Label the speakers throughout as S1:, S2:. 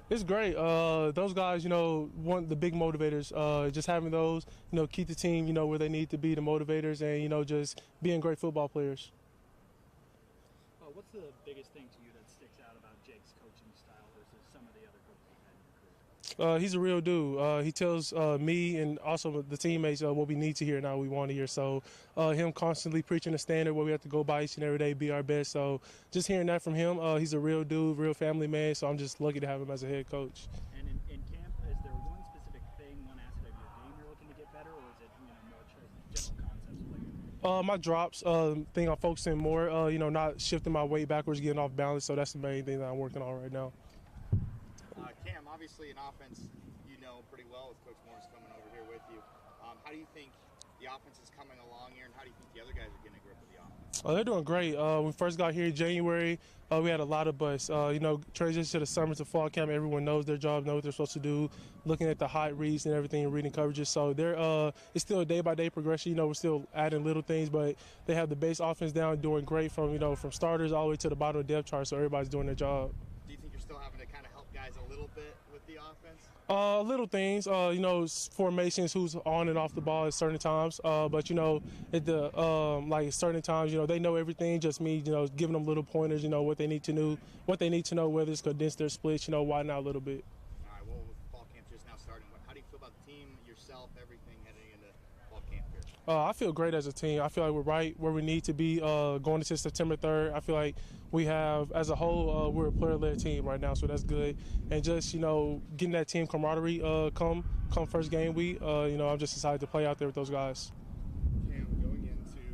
S1: It's great. Those guys, want the big motivators. Just having those, keep the team, where they need to be, the motivators, and just being great football players.
S2: What's the biggest thing to you that sticks out about Jake's coaching style versus some of the other coaches you've had in your career?
S1: He's a real dude. He tells me and also the teammates what we need to hear and how we want to hear. So him constantly preaching the standard where we have to go by each and every day, be our best. So just hearing that from him, he's a real dude, real family man. So I'm just lucky to have him as a head coach.
S2: And in camp, is there one specific thing, one aspect of your game you're looking to get better, or is it more general concepts of like?
S1: My drops, thing I'm focusing more, not shifting my weight backwards, getting off balance. So that's the main thing that I'm working on right now.
S3: Cam, obviously an offense you know pretty well with Coach Morris coming over here with you. How do you think the offense is coming along here, and how do you think the other guys are getting a grip of the offense?
S1: They're doing great. When we first got here in January, we had a lot of buzz. Transition to the summer to fall camp, everyone knows their job, knows what they're supposed to do, looking at the hot reads and everything, reading coverages. So it's still a day-by-day progression. We're still adding little things, but they have the base offense down, doing great from starters all the way to the bottom of the depth chart, so everybody's doing their job.
S3: Do you think you're still having to kind of help guys a little bit with the offense?
S1: Little things, formations, who's on and off the ball at certain times. But at the like certain times, they know everything. Just me, giving them little pointers, what they need to know, whether it's condense their splits, widen out a little bit.
S3: All right. Well, with fall camp just now starting, how do you feel about the team, yourself, everything heading into fall camp here?
S1: I feel great as a team. I feel like we're right where we need to be going into September 3rd. I feel like we have, as a whole, we're a player-led team right now, so that's good. And just, getting that team camaraderie come first game week, I'm just excited to play out there with those guys.
S3: Cam, going into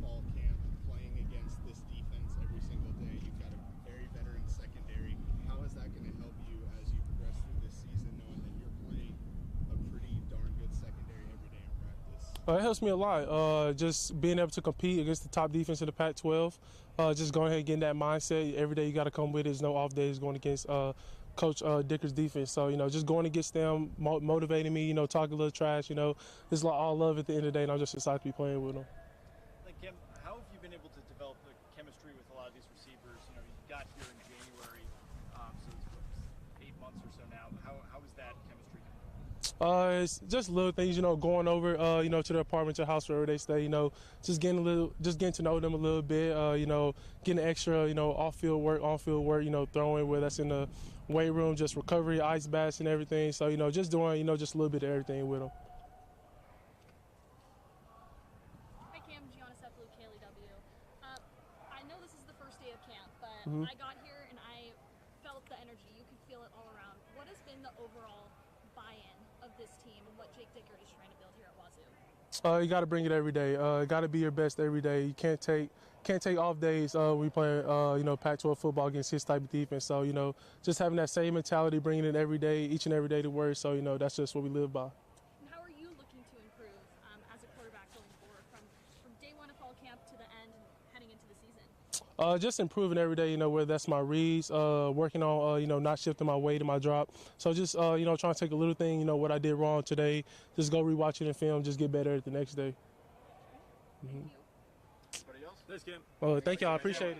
S3: fall camp, playing against this defense every single day, you've got a very veteran secondary. How is that going to help you as you progress through this season, knowing that you're playing a pretty darn good secondary every day in practice?
S1: It helps me a lot. Just being able to compete against the top defense in the Pac-12. Just going ahead and getting that mindset. Every day you got to come with it. There's no off days going against Coach Dicker's defense. So, just going against them, motivating me, talking a little trash, it's all love at the end of the day, and I'm just excited to be playing with them.
S4: Like, Kim, how have you been able to develop the chemistry with a lot of these receivers? You got here in January, so it's 8 months or so now. How is that chemistry?
S1: It's just little things, going over, to the apartment, to the house wherever they stay, just getting to know them a little bit, getting extra, off-field work, on-field work, throwing, whether that's in the weight room, just recovery, ice baths and everything. So, just doing, just a little bit of everything with them.
S5: Hi, Cam, Gianna Seplu, KLEW. I know this is the first day of camp, but I got here and I felt the energy. You could feel it all around. What has been the overall buy-in of this team and what Jake Dickert is trying to build here at WSU?
S1: You got to bring it every day. Got to be your best every day. You can't take off days. We play, Pac-12 football against his type of defense. So, just having that same mentality, bringing it every day, each and every day to work. So, that's just what we live by.
S5: And how are you looking to improve as a quarterback going forward from day one of fall camp to the end and heading into the season?
S1: Just improving every day, whether that's my reads, working on, not shifting my weight and my drop. So just, trying to take a little thing, what I did wrong today, just go rewatch it in film, just get better at the next day.
S5: Thank you.
S4: Anybody else? Thanks, Kim.
S1: Thank y'all. I appreciate it.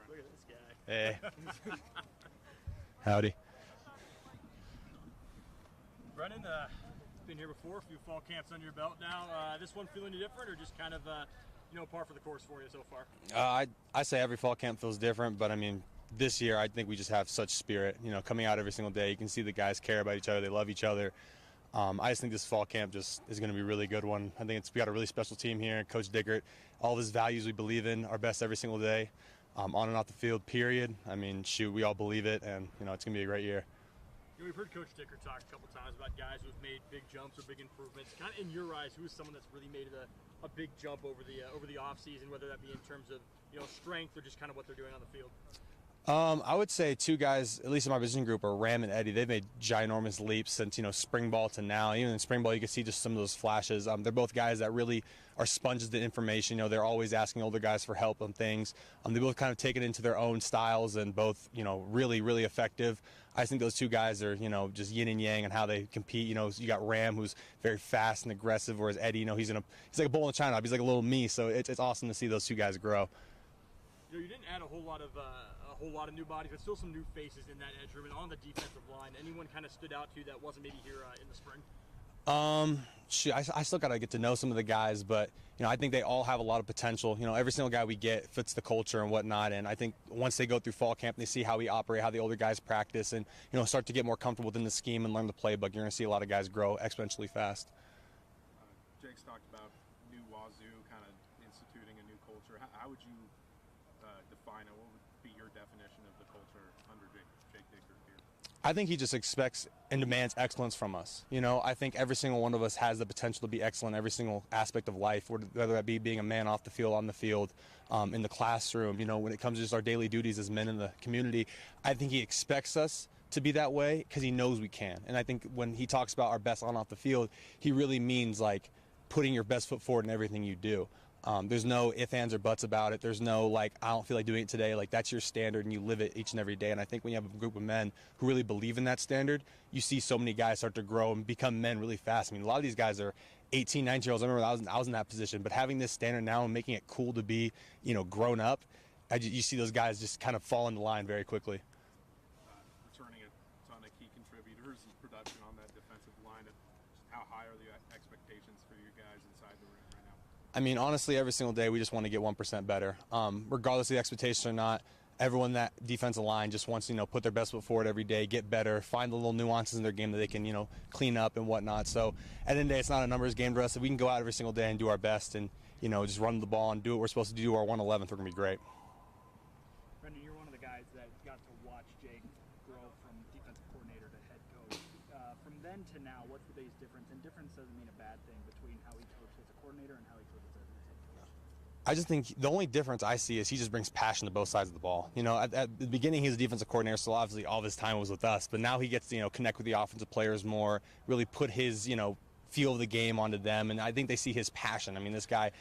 S4: Look at this guy.
S6: Hey. Howdy.
S4: Brennan, been here before, a few fall camps under your belt now. This one feeling different or just kind of, par for the course for you so far?
S6: I say every fall camp feels different, but I mean, this year I think we just have such spirit. Coming out every single day, you can see the guys care about each other, they love each other. I just think this fall camp just is going to be a really good one. I think we got a really special team here. Coach Dickert, all of his values we believe in, our best every single day, on and off the field, period. I mean, shoot, we all believe it, and it's going to be a great year.
S4: We've heard Coach Dickert talk a couple times about guys who have made big jumps or big improvements. Kind of in your eyes, who is someone that's really made a big jump over the offseason, whether that be in terms of strength or just kind of what they're doing on the field?
S6: I would say two guys, at least in my position group, are Ram and Eddie. They've made ginormous leaps since, spring ball to now. Even in spring ball, you can see just some of those flashes. They're both guys that really are sponges to information. They're always asking older guys for help on things. They both kind of take it into their own styles and both, really, really effective. I think those two guys are, just yin and yang and how they compete. You got Ram, who's very fast and aggressive, whereas Eddie, he's like a bull in China. He's like a little me. So it's awesome to see those two guys grow.
S4: You didn't add a whole lot of new bodies, but still some new faces in that edge room and on the defensive line. Anyone kind of stood out to you that wasn't maybe here in the spring?
S6: I still got to get to know some of the guys, but I think they all have a lot of potential. Every single guy we get fits the culture and whatnot, and I think once they go through fall camp, they see how we operate, how the older guys practice, and start to get more comfortable within the scheme and learn the playbook. You're going to see a lot of guys grow exponentially fast.
S3: Jake's talked about new Wazoo kind of instituting a new culture. How would you define it? What would be your definition of the culture under Jake Dicker here?
S6: I think he just expects and demands excellence from us. I think every single one of us has the potential to be excellent in every single aspect of life, whether that be being a man off the field, on the field, in the classroom, when it comes to just our daily duties as men in the community. I think he expects us to be that way because he knows we can. And I think when he talks about our best on off the field, he really means like putting your best foot forward in everything you do. There's no ifs, ands, or buts about it. There's no, I don't feel like doing it today. That's your standard, and you live it each and every day. And I think when you have a group of men who really believe in that standard, you see so many guys start to grow and become men really fast. I mean, a lot of these guys are 18, 19-year-olds. I remember I was in that position. But having this standard now and making it cool to be, grown up, you see those guys just kind of fall into line very quickly.
S3: Returning a ton of key contributors and production on that defensive line. How high are the expectations for you guys inside the ring right now?
S6: I mean, honestly, every single day we just want to get 1% better. Regardless of the expectations or not, everyone that defensive line just wants to, put their best foot forward every day, get better, find the little nuances in their game that they can, clean up and whatnot. So at the end of the day, it's not a numbers game for us. If we can go out every single day and do our best and, just run the ball and do what we're supposed to do, our 111th, we're going to be great.
S2: Brendan, you're one of the guys that got to watch Jake grow from defensive coordinator to head coach. From then to now, what's the biggest difference? And difference doesn't mean a bad thing between how he coached as a coordinator and how he coaches as a head coach.
S6: I just think the only difference I see is he just brings passion to both sides of the ball. At the beginning, he was a defensive coordinator, so obviously all of his time was with us. But now he gets to, connect with the offensive players more, really put his, feel of the game onto them. And I think they see his passion. I mean, this guy,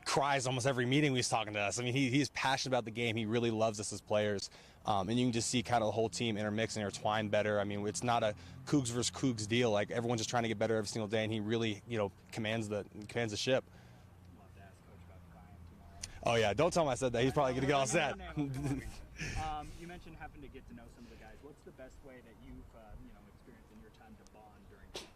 S6: cries almost every meeting he's talking to us. I mean, he's passionate about the game. He really loves us as players. And you can just see kind of the whole team intermix and intertwine better. I mean, it's not a Cougs versus Cougs deal. Everyone's just trying to get better every single day, and he really, commands the ship. Oh, yeah. Don't tell him I said that. He's probably going to get all set.
S2: You mentioned having to get to know some of the guys. What's the best way that you've experienced in your time to bond during camp?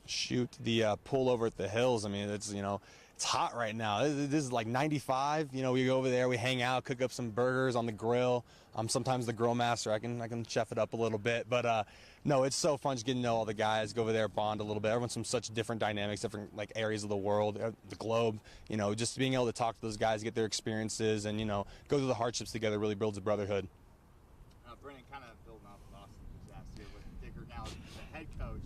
S6: Shoot, the pull over at the hills. I mean, it's, it's hot right now. This is like 95. We go over there, we hang out, cook up some burgers on the grill. I'm sometimes the grill master. I can chef it up a little bit. But no, it's so fun just getting to know all the guys, go over there, bond a little bit. Everyone's from such different dynamics, different areas of the world, the globe. Just being able to talk to those guys, get their experiences, and go through the hardships together really builds a brotherhood.
S7: Brennan, kind of building off of Austin just asked here with Dicker now as the head coach.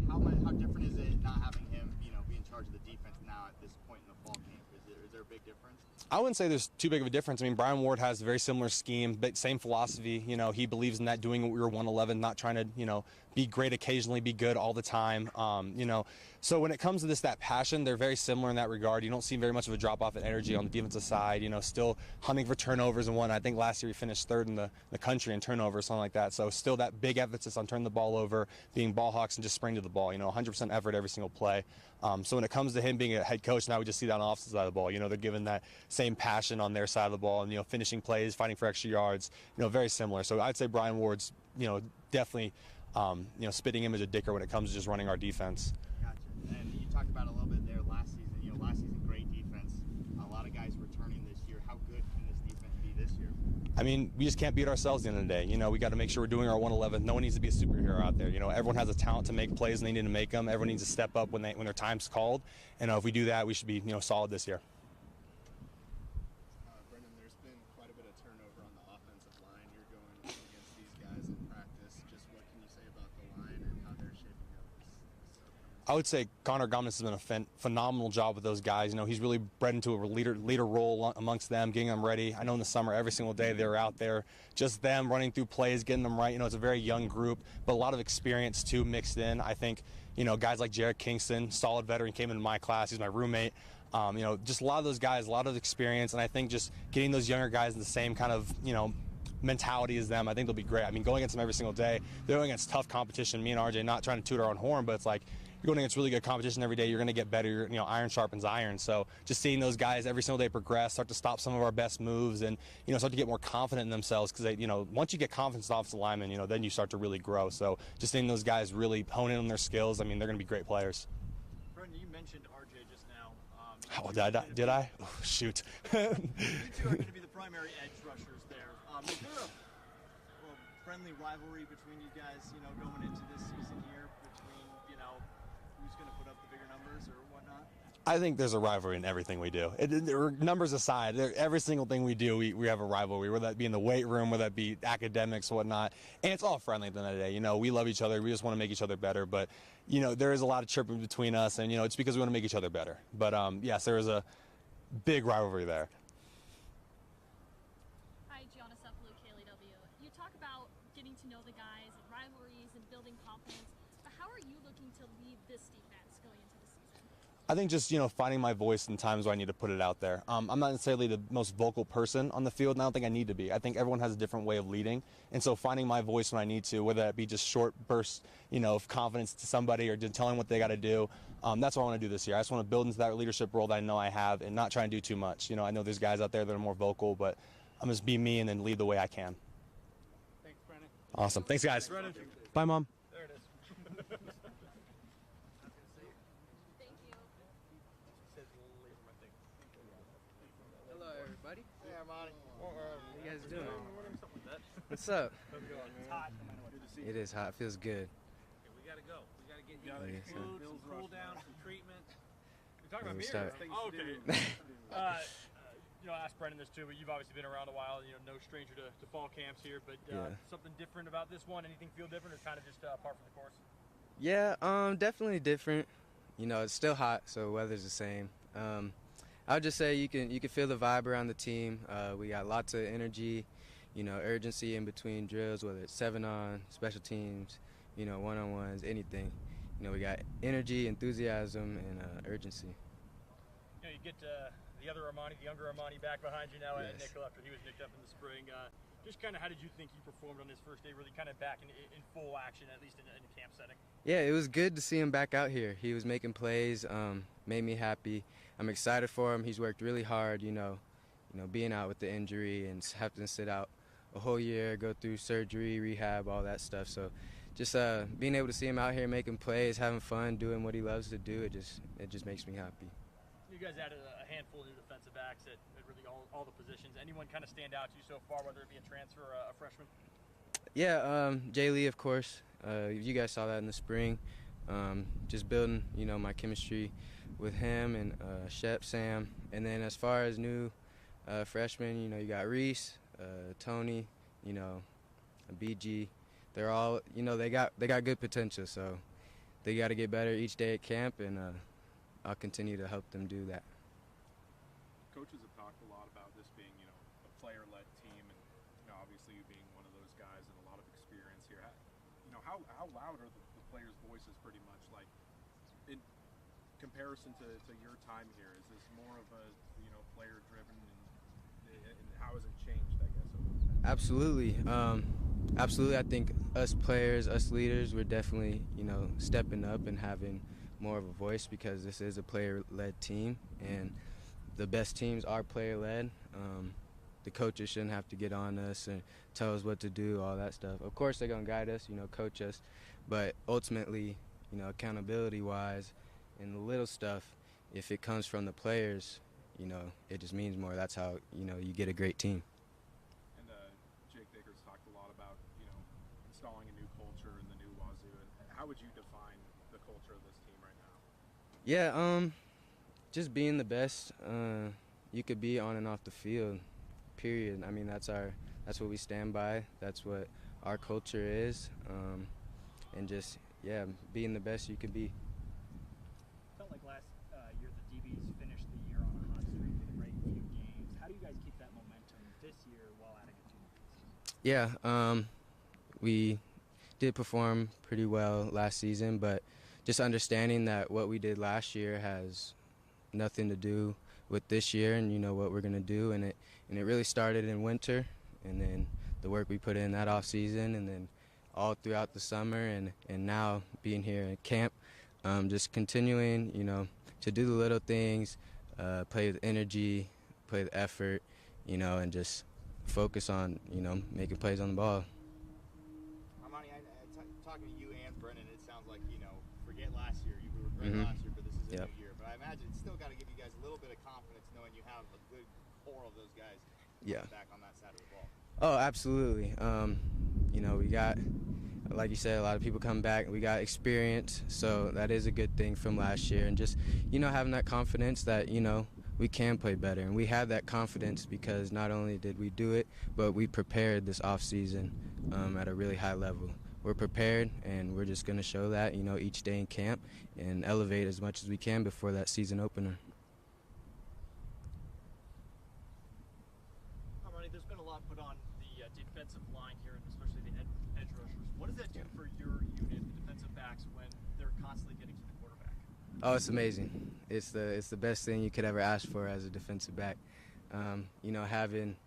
S7: How different is it not having him, be in charge of the defense now at this point in the fall camp? Is there a big difference?
S6: I wouldn't say there's too big of a difference. I mean, Brian Ward has a very similar scheme, but same philosophy. He believes in that, doing what we were 111, not trying to, be great occasionally, be good all the time. So when it comes to that passion, they're very similar in that regard. You don't see very much of a drop-off in energy on the defensive side, still hunting for turnovers and whatnot. I think last year we finished third in the country in turnovers, something like that. So still that big emphasis on turning the ball over, being ball hawks, and just spring to the ball, 100% effort every single play. So when it comes to him being a head coach, now we just see that on the opposite side of the ball. They're given that same passion on their side of the ball and, finishing plays, fighting for extra yards, very similar. So I'd say Brian Ward's, definitely, spitting image of Dicker when it comes to just running our defense.
S7: Gotcha. And you talked about a little bit there last season. Last season, great defense. A lot of guys returning this year. How good can this defense be this year?
S6: I mean, we just can't beat ourselves at the end of the day. We got to make sure we're doing our 111. No one needs to be a superhero out there. Everyone has a talent to make plays, and they need to make them. Everyone needs to step up when their time's called. And if we do that, we should be, solid this year.
S3: Brendan, there's been quite a bit of turnover on the offensive line. You're going against these guys in practice. Just what can you say about the line and how they're shaping up this upcoming
S6: I would say Connor Gomez has been a phenomenal job with those guys. You know, he's really bred into a leader role amongst them, getting them ready. I know in the summer, every single day they're out there, just them running through plays, getting them right. You know, it's a very young group, but a lot of experience too mixed in. I think, you know, guys like Jared Kingston, solid veteran, came into my class. He's my roommate. You know, just a lot of those guys, a lot of experience, and I think just getting those younger guys in the same kind of, you know, mentality as them, I think they'll be great. I mean, going against them every single day, they're going against tough competition. Me and RJ, not trying to toot our own horn, but it's like, you're going against really good competition every day. You're going to get better. You know, iron sharpens iron. So just seeing those guys every single day progress, start to stop some of our best moves, and, you know, start to get more confident in themselves, because, you know, once you get confidence off the lineman, you know, then you start to really grow. So just seeing those guys really hone in on their skills, I mean, they're going to be great players.
S4: Brendan, you mentioned RJ just now.
S6: Oh, did I? Oh, shoot.
S4: You two are going to be the primary edge rushers there. Is there a friendly rivalry between you guys, you know, going into this season here, between, you know, who's going to put up the bigger numbers or whatnot?
S6: I think there's a rivalry in everything we do. Numbers aside, every single thing we do, we have a rivalry, whether that be in the weight room, whether that be academics, whatnot. And it's all friendly at the end of the day. You know, we love each other. We just want to make each other better. But, you know, there is a lot of chirping between us, and, you know, it's because we want to make each other better. But, yes, there is a big rivalry there.
S5: Hi, Gianna Cephalou, KLEW. You talk about getting to know the guys and rivalries and building confidence, but how are you looking to lead this defense going into the season?
S6: I think just, you know, finding my voice in times where I need to put it out there. I'm not necessarily the most vocal person on the field, and I don't think I need to be. I think everyone has a different way of leading, and so finding my voice when I need to, whether that be just short bursts, you know, of confidence to somebody or just telling what they got to do, that's what I want to do this year. I just want to build into that leadership role that I know I have and not try and do too much. You know, I know there's guys out there that are more vocal, but I'm just be me and then lead the way I can.
S2: Thanks, Brennan.
S6: Awesome. Thanks, guys.
S4: Brennan.
S6: Bye, Mom.
S4: There it is.
S5: Thank you.
S8: Hello, everybody.
S7: Hey, Armani.
S8: What are you guys doing? What's up?
S2: It's hot, no matter what. Good to see you.
S8: It is hot. It feels good.
S9: We gotta go. We gotta get you
S8: Oh, yes,
S9: some
S8: sir.
S9: food, some cool down, some treatment.
S4: You're talking
S8: Yeah,
S4: about
S8: we
S4: me
S8: start-
S4: or okay. You know, I asked Brendan this too, but you've obviously been around a while. You know, no stranger to fall camps here. But
S8: Yeah.
S4: something different about this one? Anything feel different, or kind of just par for the course?
S8: Yeah, definitely different. You know, it's still hot, so weather's the same. I would just say you can feel the vibe around the team. We got lots of energy, you know, urgency in between drills, whether it's 7-on, special teams, you know, one-on-ones, anything. You know, we got energy, enthusiasm, and urgency.
S4: You know, you get the other Armani, the younger Armani, back behind you now at
S8: Yes.
S4: nickel after he was nicked up in the spring. Just kind of, how did you think he performed on his first day? Really, kind of back in full action, at least in a camp setting.
S8: Yeah, it was good to see him back out here. He was making plays, made me happy. I'm excited for him. He's worked really hard, you know, being out with the injury and having to sit out a whole year, go through surgery, rehab, all that stuff. So just being able to see him out here making plays, having fun, doing what he loves to do, it just makes me happy.
S4: You guys added a handful of new defensive backs at really all the positions. Anyone kind of stand out to you so far, whether it be a transfer or a freshman?
S8: Yeah, Jay Lee, of course. You guys saw that in the spring. Just building, you know, my chemistry with him and Shep, Sam. And then as far as new freshmen, you know, you got Reese, Tony, you know, BG. They're all, you know, they got good potential. So they got to get better each day at camp, and I'll continue to help them do that.
S10: Coaches have talked a lot about this being, you know, a player-led team, and, you know, obviously you being one of those guys and a lot of experience here. How loud are the players' voices, pretty much, like in comparison to your time here? Is this more of a, you know, player-driven, and how has it changed, I guess, over the past?
S8: Absolutely. Absolutely. I think us players, us leaders, we're definitely, you know, stepping up and having more of a voice, because this is a player-led team, and the best teams are player-led. The coaches shouldn't have to get on us and tell us what to do, all that stuff. Of course, they're going to guide us, you know, coach us, but ultimately, you know, accountability-wise and the little stuff, if it comes from the players, you know, it just means more. That's how, you know, you get a great team.
S10: And Jake Dicker's talked a lot about, you know, installing a new culture in the new Wazoo. And how would you define the culture of this team right now?
S8: Yeah, just being the best you could be on and off the field, period. I mean, that's what we stand by. That's what our culture is, and just, yeah, being the best you could be.
S2: last year the DBs finished the year on a hot streak with a great few games. How do you guys keep that momentum this year while adding a 2 more pieces?
S8: Yeah, we did perform pretty well last season, but just understanding that what we did last year has nothing to do with this year and what we're going to do, and it really started in winter, and then the work we put in that off season, and then all throughout the summer, and now being here at camp, just continuing to do the little things, play with energy, play with effort, and just focus on making plays on the ball.
S7: Armani, talking to you and Brennan, it sounds like forget last year. You were great last year, but this is a new year. But I imagine it's still got to give you guys a little bit of confidence knowing you have a good core of those guys back on that side of the ball.
S8: Oh, absolutely. We got, like you said, a lot of people come back. We got experience, so that is a good thing from last year. And just, having that confidence that, we can play better. And we have that confidence because not only did we do it, but we prepared this off season at a really high level. We're prepared, and we're just going to show that, each day in camp and elevate as much as we can before that season opener.
S4: There's been a lot put on the defensive line here, and especially the edge rushers. What does that do for your unit, the defensive backs, when they're constantly getting to the quarterback?
S8: Oh, it's amazing. It's the best thing you could ever ask for as a defensive back. Having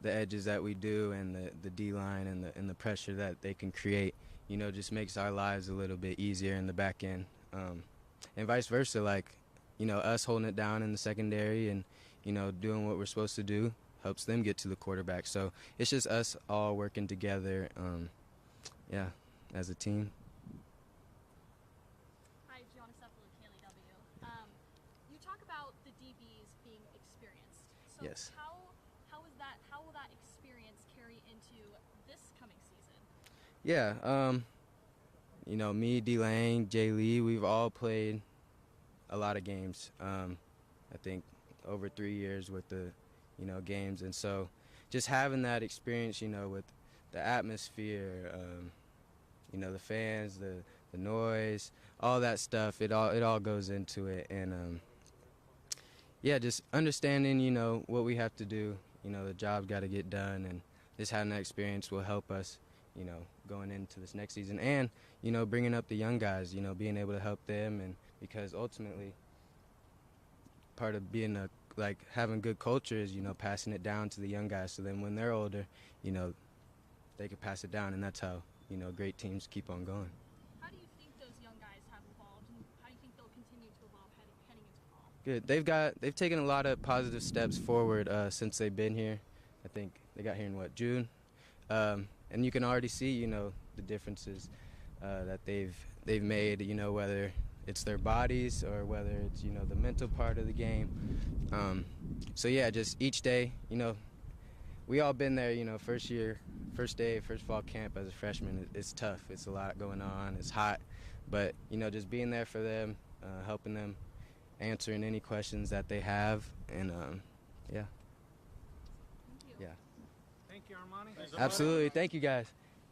S8: the edges that we do and the D-line and the pressure that they can create, just makes our lives a little bit easier in the back end. And vice versa, us holding it down in the secondary and, doing what we're supposed to do helps them get to the quarterback. So it's just us all working together, as a team.
S5: Hi, Gianna Sepulveda, KLEW. You talk about the DBs being experienced. So
S8: Yes.
S5: How will that experience carry into this coming season?
S8: Yeah, me, D. Lang, Jay Lee, we've all played a lot of games. I think over 3 years with the games, and so just having that experience, with the atmosphere, the fans, the noise, all that stuff, it all goes into it, and just understanding, what we have to do, the job's got to get done, and just having that experience will help us, going into this next season, and bringing up the young guys, being able to help them, and because ultimately part of being having good culture is, passing it down to the young guys. So then when they're older, they can pass it down, and that's how, great teams keep on going.
S5: How do you think those young guys have evolved, and how do you think they'll continue to evolve heading into fall?
S8: Good. They've taken a lot of positive steps forward since they've been here. I think they got here in June, and you can already see, the differences that they've made. Whether it's their bodies or whether it's the mental part of the game. So yeah, just each day, we all been there. First day, first fall camp as a freshman, it's tough. It's a lot going on. It's hot, but just being there for them, helping them, answering any questions that they have, and yeah.
S5: Thank you.
S8: Yeah.
S9: Thank you, Armani.
S8: Absolutely. Thank you guys.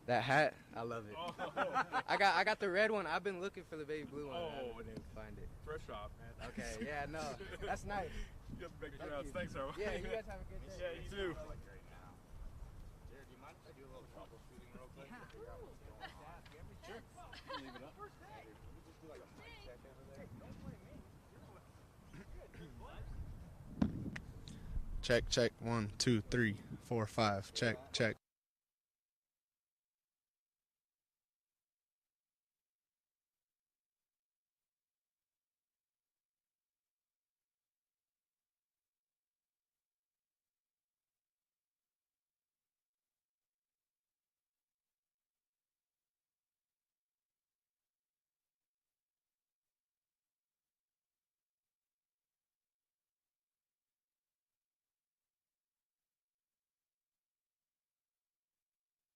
S8: That hat, I love it.
S10: Oh.
S8: I got the red one. I've been looking for the baby blue one.
S10: Oh.
S8: I didn't find it.
S10: Fresh off, man.
S8: Okay, yeah, no, that's nice.
S10: You have to make
S8: Thank
S10: rounds.
S8: you.
S10: Thanks, Armani.
S8: Yeah, you guys have a good day.
S10: Yeah, you too.
S7: Jared, do you mind if I do a little troubleshooting real quick? To figure out what's going on? Sure. Leave it up. Let me just do like a mic check over there.
S3: Check, check. 1, 2, 3, 4, 5. Check, check.